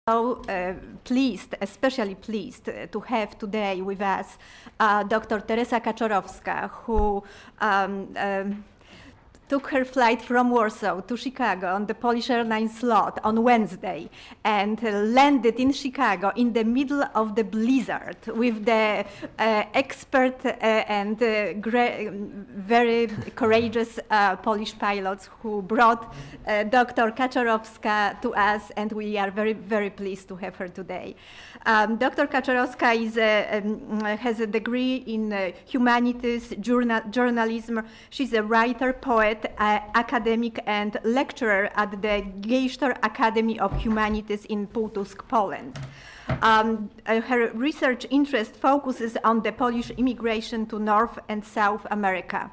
So pleased, especially pleased, to have today with us Dr. Teresa Kaczorowska, who took her flight from Warsaw to Chicago on the Polish Airlines slot on Wednesday and landed in Chicago in the middle of the blizzard with the expert and very courageous Polish pilots who brought Dr. Kaczorowska to us, and we are very, very pleased to have her today. Dr. Kaczorowska has a degree in humanities, journalism. She's a writer, poet, academic and lecturer at the Geister Academy of Humanities in Półtusk, Poland. Her research interest focuses on the Polish immigration to North and South America.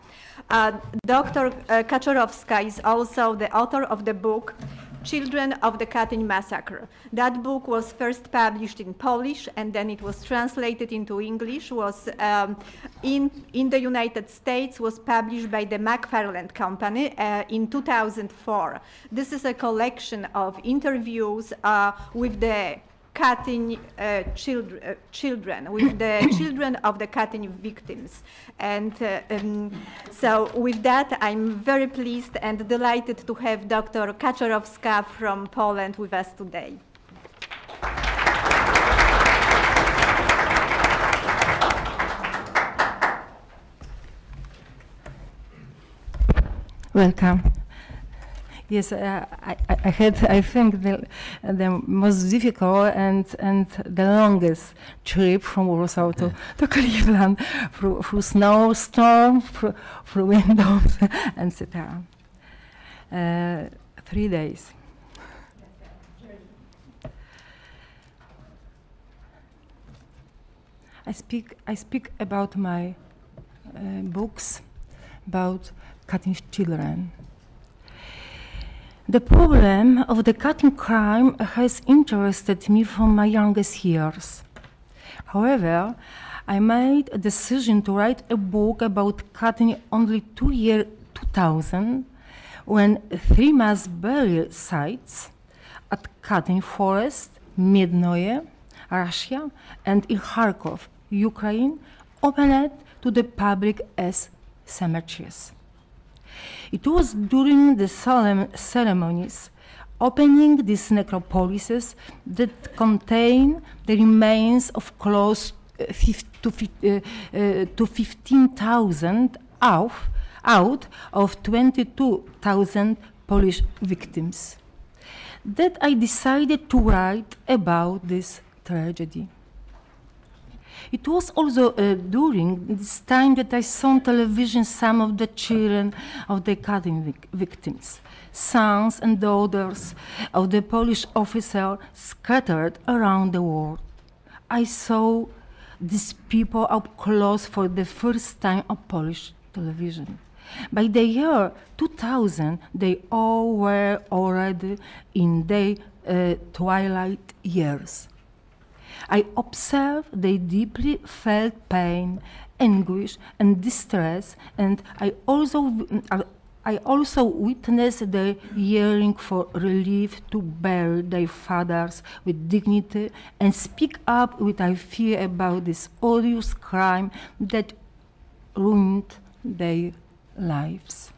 Dr. Kaczorowska is also the author of the book Children of the Katyn Massacre. That book was first published in Polish and then it was translated into English, was in the United States, was published by the McFarland Company in 2004. This is a collection of interviews with the Katyn children, with the children of the Katyn victims. And so with that, I'm very pleased and delighted to have Dr. Kaczorowska from Poland with us today. Welcome. Yes, I think the most difficult and the longest trip from Warsaw to Cleveland, through snowstorm, through windows, etc. 3 days. I speak about my books about Katyn children. The problem of the Katyn crime has interested me from my youngest years. However, I made a decision to write a book about Katyn only 2000, when 3 mass burial sites at Katyn Forest, Miednoje, Russia, and in Kharkov, Ukraine, opened to the public as cemeteries. It was during the solemn ceremonies opening these necropolises that contain the remains of close to 15,000 out of 22,000 Polish victims, that I decided to write about this tragedy. It was also during this time that I saw on television some of the children of the Katyn victims, sons and daughters of the Polish officer scattered around the world. I saw these people up close for the first time on Polish television. By the year 2000, they all were already in their twilight years. I observed they deeply felt pain, anguish, and distress, and I also witnessed their yearning for relief to bury their fathers with dignity and speak up with I fear about this odious crime that ruined their lives.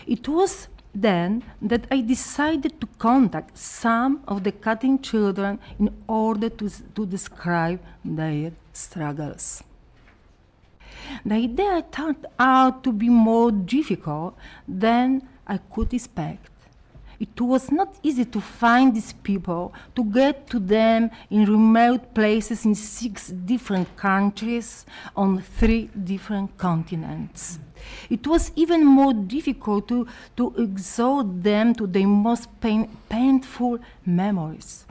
It was then that I decided to contact some of the Katyn children in order to describe their struggles. The idea turned out to be more difficult than I could expect. It was not easy to find these people, to get to them in remote places in 6 different countries on 3 different continents. It was even more difficult to exalt them to their most painful memories.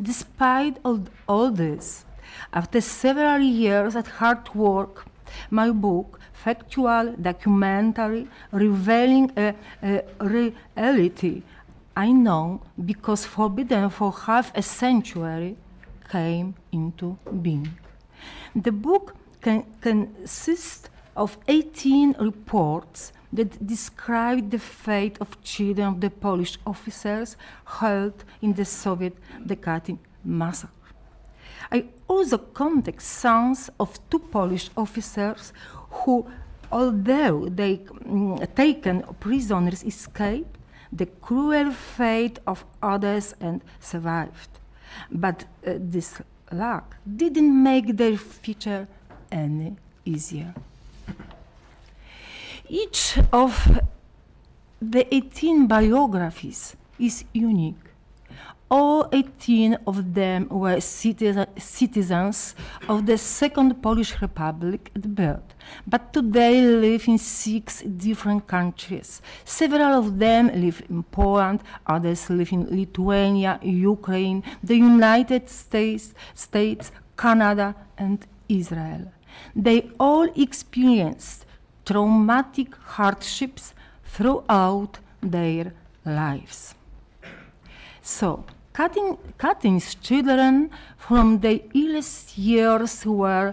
Despite all this, after several years at hard work, my book, factual documentary revealing a reality I know because forbidden for half a century, came into being. The book consists of 18 reports that described the fate of children of the Polish officers held in the Soviet Katyn Massacre. I also contact sons of two Polish officers who, although they taken prisoners, escaped the cruel fate of others and survived. But this luck didn't make their future any easier. Each of the 18 biographies is unique. All 18 of them were citizens of the Second Polish Republic at birth, but today live in 6 different countries. Several of them live in Poland, others live in Lithuania, Ukraine, the United States, Canada, and Israel. They all experienced traumatic hardships throughout their lives. So, Katyn's children from the earliest years were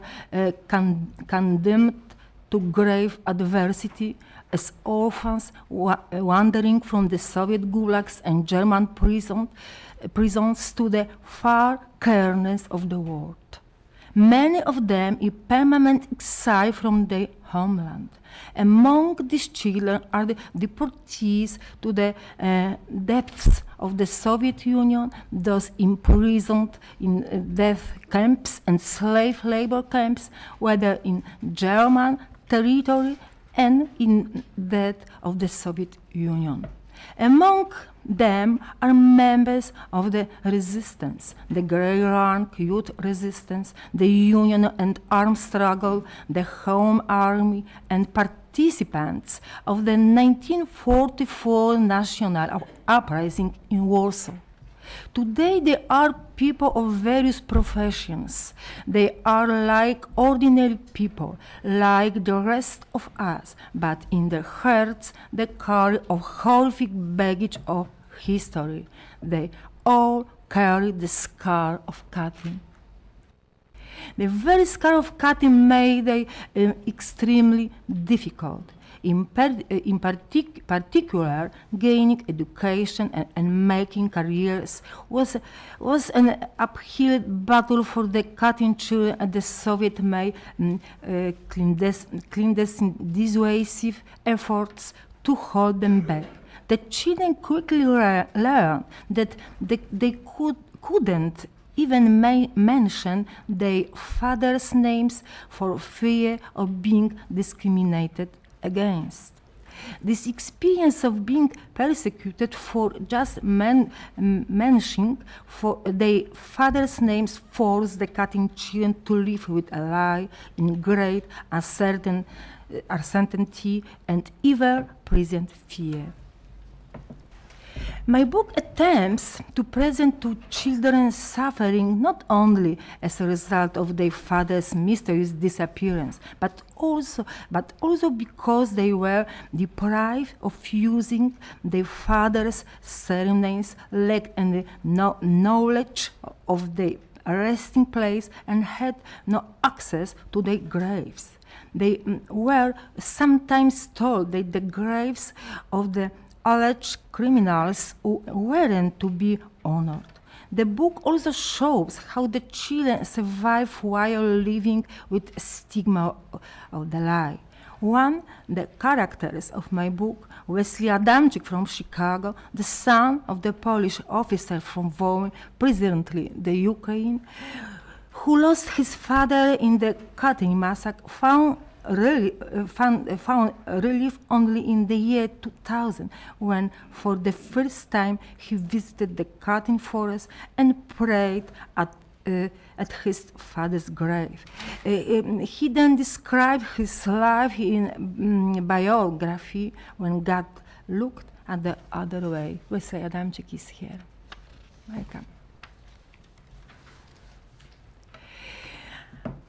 condemned to grave adversity as orphans wandering from the Soviet gulags and German prisons to the far corners of the world. Many of them in permanent exile from their homeland. Among these children are the deportees to the depths of the Soviet Union, those imprisoned in death camps and slave labor camps, whether in German territory and in that of the Soviet Union. Among them are members of the resistance, the Grey Rank Youth Resistance, the Union and Armed Struggle, the Home Army, and participants of the 1944 National Uprising in Warsaw. Today they are people of various professions. They are like ordinary people, like the rest of us, but in their hearts they carry a horrific baggage of history. They all carry the scar of Katyn. The very scar of Katyn made it extremely difficult. In particular, gaining education and making careers was an uphill battle for the Katyn children, and the Soviet made clandestine dissuasive efforts to hold them back. The children quickly learned that they couldn't even mention their fathers' names for fear of being discriminated against. This experience of being persecuted for just mentioning for their fathers' names forced the Katyn children to live with a lie in great uncertainty and ever-present fear. My book attempts to present to children suffering not only as a result of their father's mysterious disappearance, but also because they were deprived of using their father's surnames, lacked any knowledge of their resting place, and had no access to their graves. They were sometimes told that the graves of the alleged criminals weren't to be honored. The book also shows how the children survive while living with stigma of the lie. One of the characters of my book, Wesley Adamczyk from Chicago, the son of the Polish officer from Wołyń, presently the Ukraine, who lost his father in the Katyn Massacre, found relief only in the year 2000, when for the first time he visited the Katyn forest and prayed at his father's grave. He then described his life in biography, When God Looked at the Other Way. Wesley Adamczyk is here. Welcome.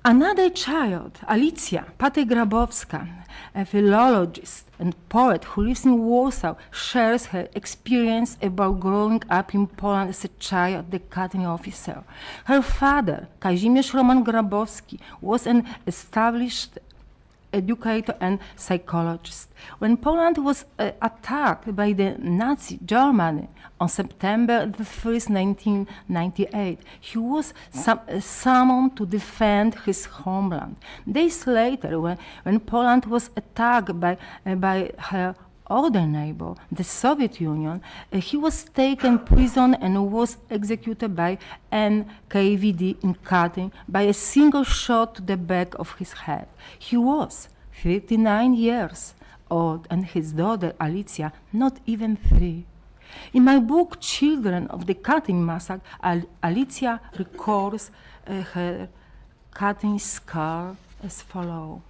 Another child, Alicja Grabowska, a philologist and poet who lives in Warsaw, shares her experience about growing up in Poland as a child of the Katyn officer. Her father, Kazimierz Roman Grabowski, was an established educator and psychologist. When Poland was attacked by the Nazi Germany on September the 1st, 1998, he was summoned to defend his homeland. Days later, when Poland was attacked by her other neighbor, the Soviet Union, he was taken prison and was executed by NKVD in Katyn by a single shot to the back of his head. He was 59 years old and his daughter Alicia not even 3. In my book, Children of the Katyn Massacre, Alicia records her Katyn scar as follows.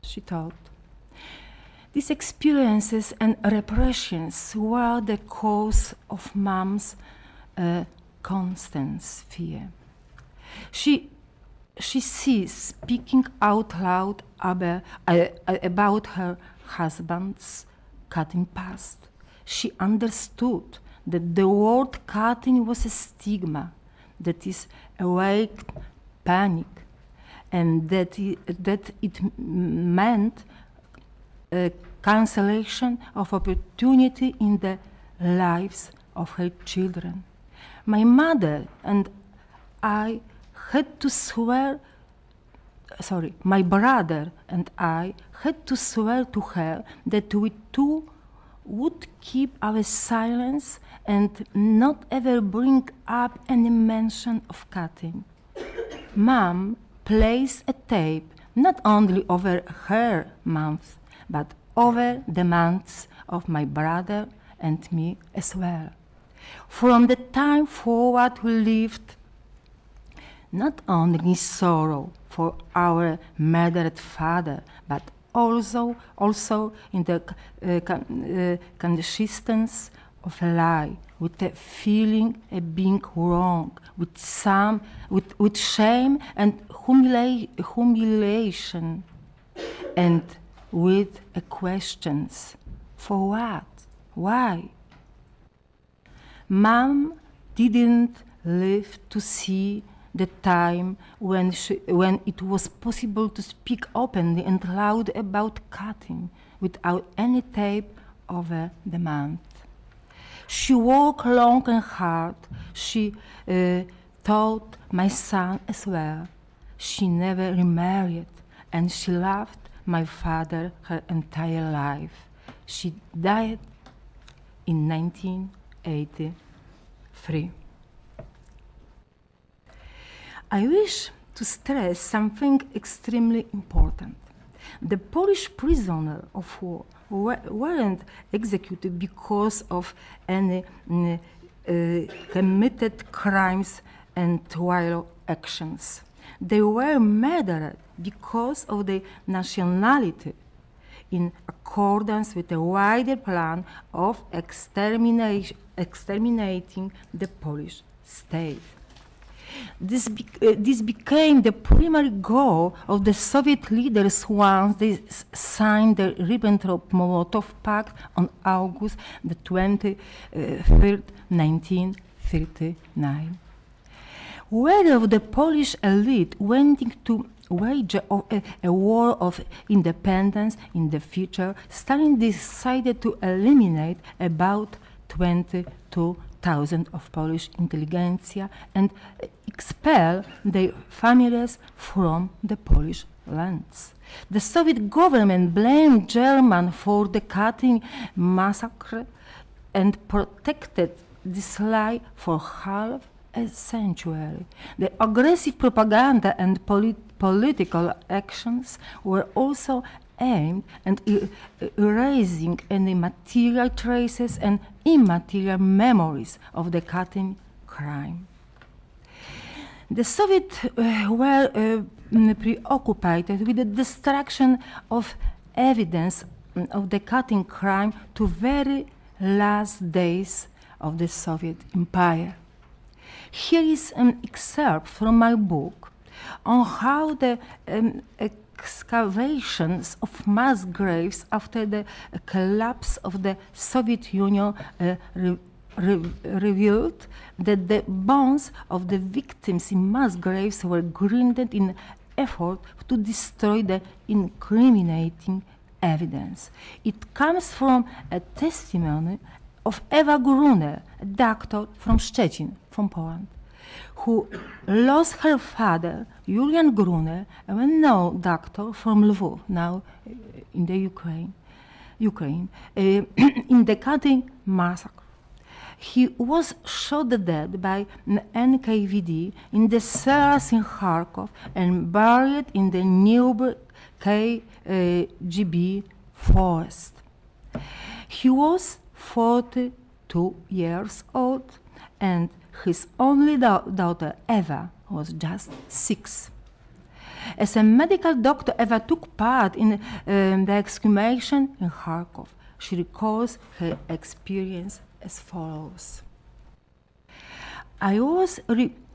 She thought, these experiences and repressions were the cause of Mom's constant fear. She sees speaking out loud about her husband's Katyn past. She understood that the word Katyn was a stigma, that is awake panic, and that it meant cancellation of opportunity in the lives of her children. My mother and I had to swear, my brother and I had to swear to her that we too would keep our silence and not ever bring up any mention of Katyn. Mom placed a tape not only over her month, but over the months of my brother and me as well. From the time forward, we lived not only in sorrow for our murdered father, but also in the consciousness of a lie, with the feeling of being wrong, with shame and humiliation, and with questions. For what? Why? Mom didn't live to see the time when it was possible to speak openly and loud about Katyn without any tape over the month. She worked long and hard. She taught my son as well. She never remarried, and she loved my father her entire life. She died in 1983. I wish to stress something extremely important. The Polish prisoners of war weren't executed because of any committed crimes and violent actions. They were murdered because of their nationality, in accordance with a wider plan of exterminating the Polish state. This became the primary goal of the Soviet leaders once they signed the Ribbentrop-Molotov Pact on August the 23rd, 1939. Whether the Polish elite wanting to wage a war of independence in the future, Stalin decided to eliminate about 22,000 of Polish intelligentsia and expel their families from the Polish lands. The Soviet government blamed Germans for the Katyn massacre and protected this lie for half a century. The aggressive propaganda and political actions were also aimed at erasing any material traces and immaterial memories of the Katyn crime. The Soviets were preoccupied with the destruction of evidence of the Katyn crime to very last days of the Soviet Empire. Here is an excerpt from my book on how the excavations of mass graves after the collapse of the Soviet Union revealed that the bones of the victims in mass graves were grinded in effort to destroy the incriminating evidence. It comes from a testimony of Ewa Gruner, a doctor from Szczecin, from Poland, who lost her father, Julian Gruner, a well-known doctor from Lviv, now in the Ukraine, in the Katyn Massacre. He was shot dead by an NKVD in the cellars in Kharkov and buried in the nearby KGB forest. He was 42 years old, and his only daughter, Eva, was just 6. As a medical doctor, Eva took part in the exhumation in Kharkov. She recalls her experience as follows. I was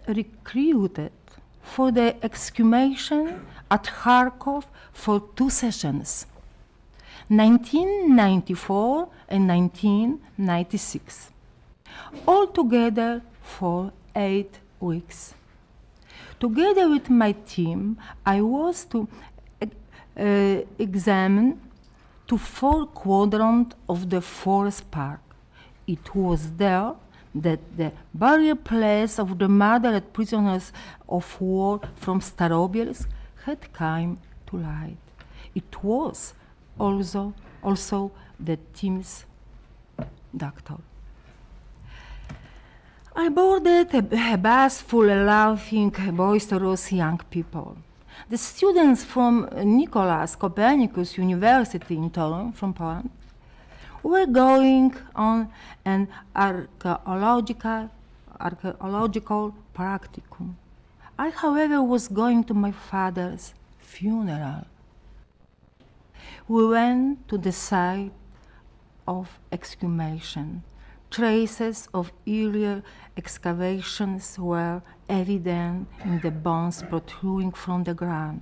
recruited for the exhumation at Kharkov for 2 sessions, 1994 and 1996, altogether for 8 weeks. Together with my team, I was to examine the 4 quadrants of the forest park. It was there that the burial place of the murdered prisoners of war from Starobelsk had come to light. It was also the team's doctor. I boarded a bus full of laughing, boisterous young people. The students from Nicholas Copernicus University in Toruń, from Poland, were going on an archaeological practicum. I, however, was going to my father's funeral. We went to the site of exhumation. Traces of earlier excavations were evident in the bones protruding from the ground.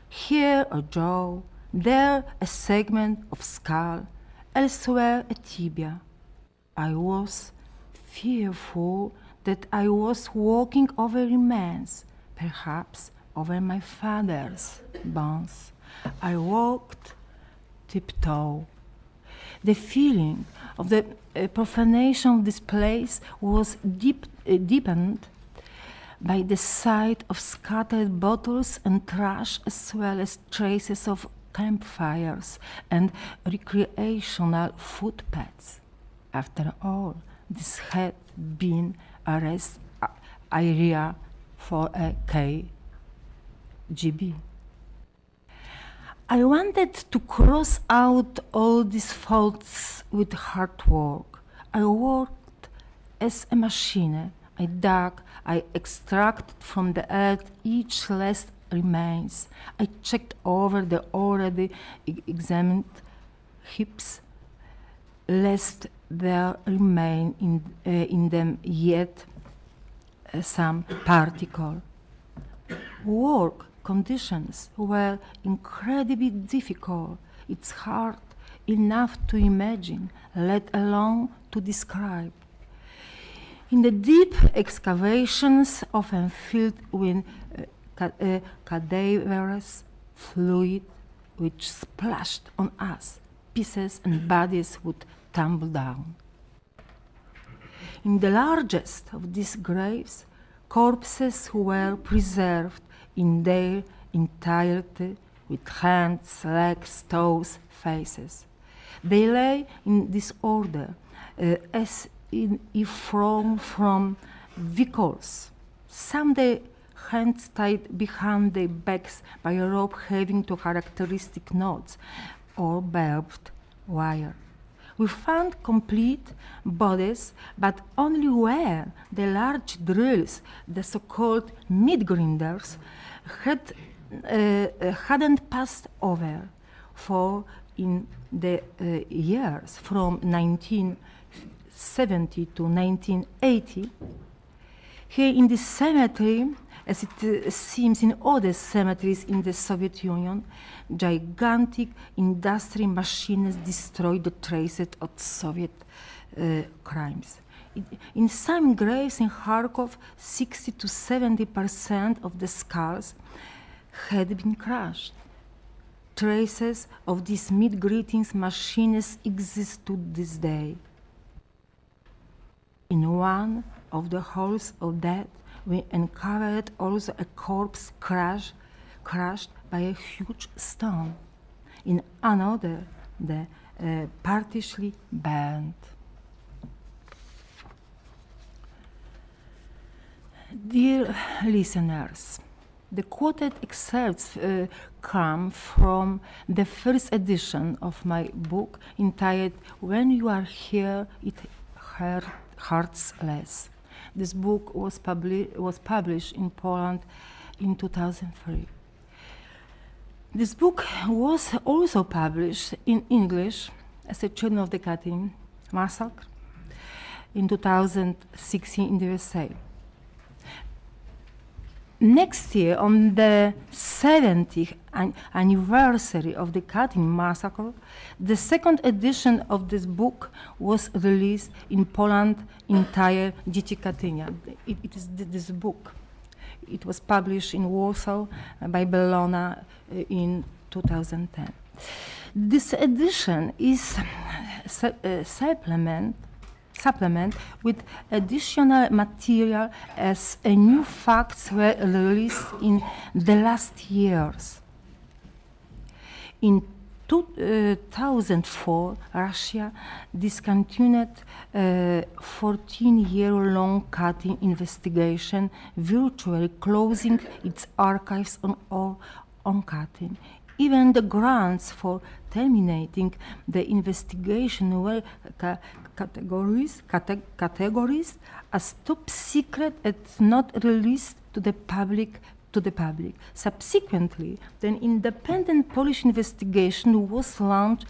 Here a jaw, there a segment of skull, elsewhere a tibia. I was fearful that I was walking over remains, perhaps over my father's bones. I walked tiptoe. The feeling of the profanation of this place was deepened by the sight of scattered bottles and trash, as well as traces of campfires and recreational footpaths. After all, this had been a rest area for a KGB. I wanted to cross out all these faults with hard work. I worked as a machine. I dug, I extracted from the earth each last remains. I checked over the already examined heaps, lest there remain in them yet some particle. Work conditions were incredibly difficult. It's hard enough to imagine, let alone to describe. In the deep excavations, often filled with cadaverous fluid which splashed on us, pieces and bodies would tumble down. In the largest of these graves, corpses were preserved in their entirety, with hands, legs, toes, faces. They lay in disorder, as if from vehicles. Some the hands tied behind their backs by a rope having two characteristic knots, or barbed wire. We found complete bodies, but only where the large drills, the so-called meat grinders, hadn't passed over. For in the years from 1970 to 1980, here in this cemetery, as it seems in other cemeteries in the Soviet Union, gigantic industry machines destroyed the traces of Soviet crimes. In some graves in Kharkov, 60 to 70% of the skulls had been crushed. Traces of these meat greetings machines exist to this day. In one of the halls of death, we uncovered also a corpse crushed by a huge stone. In another, the partishly burned. Dear listeners, the quoted excerpts come from the first edition of my book entitled When You Are Here, It Hurts Less. This book was published in Poland in 2003. This book was also published in English as a Children of the Katyn Massacre in 2016 in the USA. Next year, on the 70th anniversary of the Katyn Massacre, the second edition of this book was released in Poland, entire Dzieci Katynia. It is this book. It was published in Warsaw by Bellona in 2010. This edition is a supplement with additional material as new facts were released in the last years. In 2004, Russia discontinued a 14-year-long Katyn investigation, virtually closing its archives on Katyn. Even the grounds for terminating the investigation were categorized as top secret and not released to the public. Subsequently, the independent Polish investigation was launched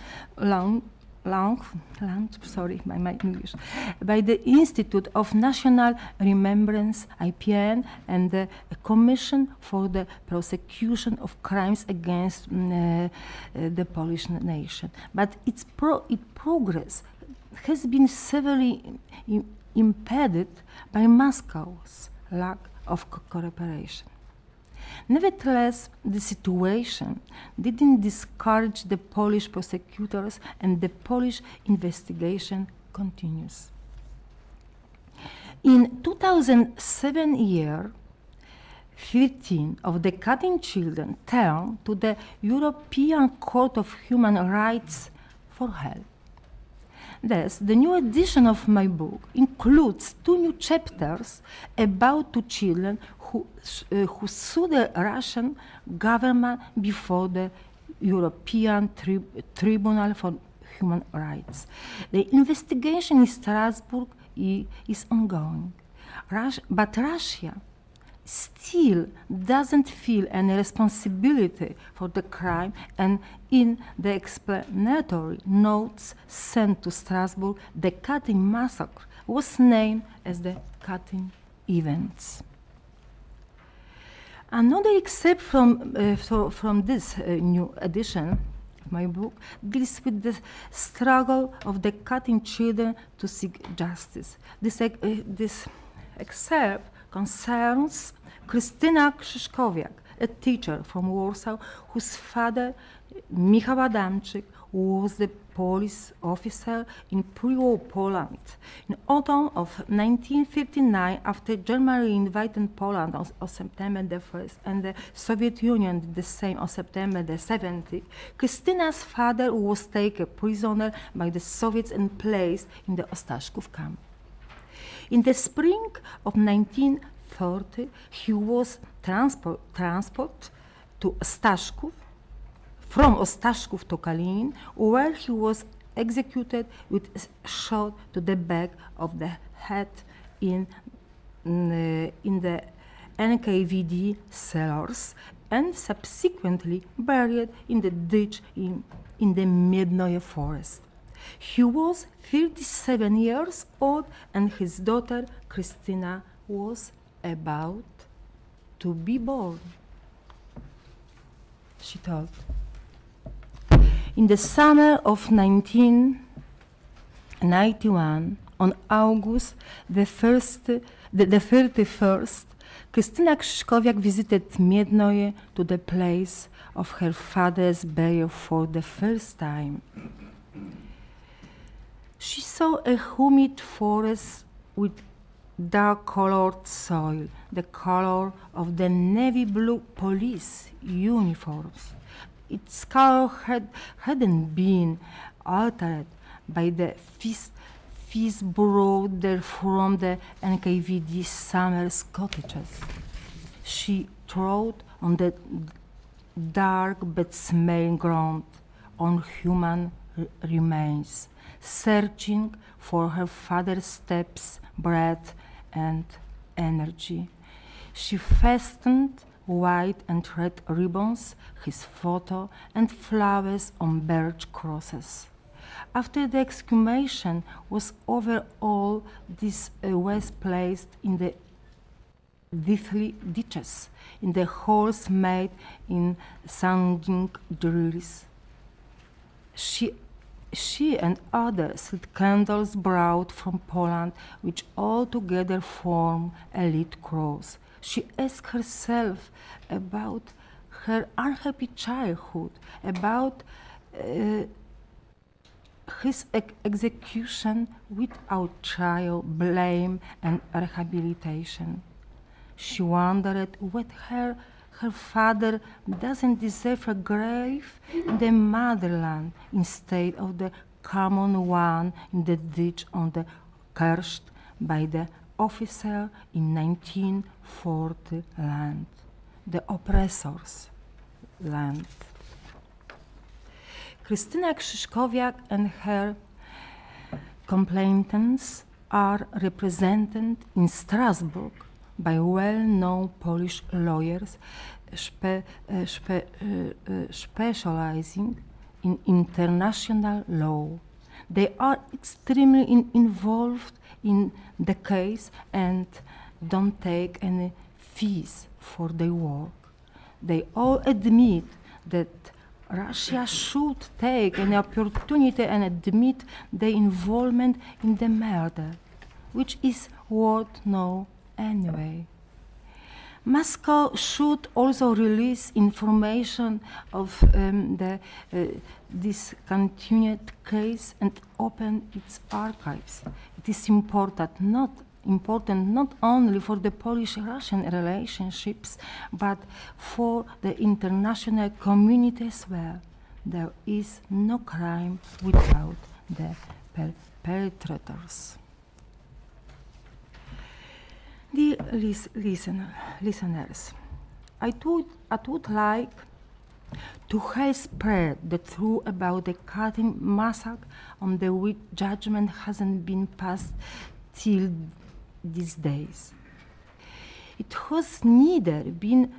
by the Institute of National Remembrance, IPN, and the Commission for the Prosecution of Crimes Against the Polish Nation. But its progress has been severely impeded by Moscow's lack of cooperation. Nevertheless, the situation didn't discourage the Polish prosecutors, and the Polish investigation continues. In 2007 year, 13 of the Katyn children turned to the European Court of Human Rights for help. Thus, the new edition of my book includes 2 new chapters about 2 children who sued the Russian government before the European Tribunal for Human Rights. The investigation in Strasbourg is ongoing, but Russia still doesn't feel any responsibility for the crime, and in the explanatory notes sent to Strasbourg, the Katyn Massacre was named as the Katyn events. Another excerpt from this new edition of my book deals with the struggle of the Katyn children to seek justice. This excerpt concerns Krystyna Krzyszkowiak, a teacher from Warsaw, whose father, Michał Adamczyk, was the police officer in pre-war Poland. In autumn of 1939, after Germany invaded Poland on September the 1st, and the Soviet Union did the same on September the 17th, Krystyna's father was taken prisoner by the Soviets and placed in the Ostaszków camp. In the spring of 1940, he was transported to Ostaszków, from Ostaszków to Kalinin, where he was executed with a shot to the back of the head in the NKVD cellars, and subsequently buried in the ditch in the Miednoje forest. He was 37 years old, and his daughter Krystyna was about to be born. She told. In the summer of 1940, 1891, on August the 31st, Krystyna Krzyżkowiak visited Miednoje to the place of her father's burial for the first time. She saw a humid forest with dark-colored soil, the color of the navy blue police uniforms. Its color hadn't been altered by the fees brought there from the NKVD summer cottages. She trod on the dark but smelling ground, on human remains, searching for her father's steps, breath, and energy. She fastened white and red ribbons, his photo, and flowers on birch crosses. After the exhumation was over, all this was placed in the deathly ditches, in the holes made in sounding drills. She and others lit candles brought from Poland, which all together form a lit cross. She asked herself about her unhappy childhood, about his execution without trial, blame, and rehabilitation. She wondered whether her father doesn't deserve a grave in the motherland instead of the common one in the ditch on the cursed by the officer in 1940 land, the oppressor's land. Krystyna Krzyżkowiak and her complainants are represented in Strasbourg by well-known Polish lawyers specializing in international law. They are extremely involved in the case and don't take any fees for their work. They all admit that Russia should take an opportunity and admit their involvement in the murder, which is worth no anyway. Moscow should also release information of the discontinued case and open its archives. It is important not only for the Polish-Russian relationships, but for the international community as well. There is no crime without the perpetrators. Dear listeners, I would like to have spread the truth about the Katyn Massacre on the which judgment hasn't been passed till these days. It has neither been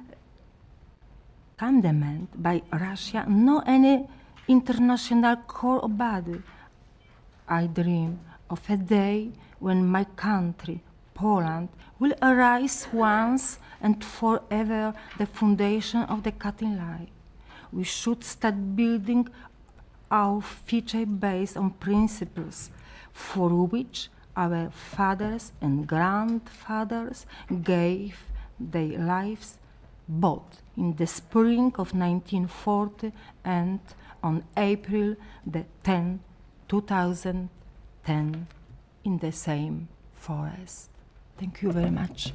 condemned by Russia nor any international court body. I dream of a day when my country, Poland, will arise once and forever the foundation of the Katyn lie. We should start building our future based on principles for which our fathers and grandfathers gave their lives, both in the spring of 1940 and on April the 10th, 2010, in the same forest. Thank you very much.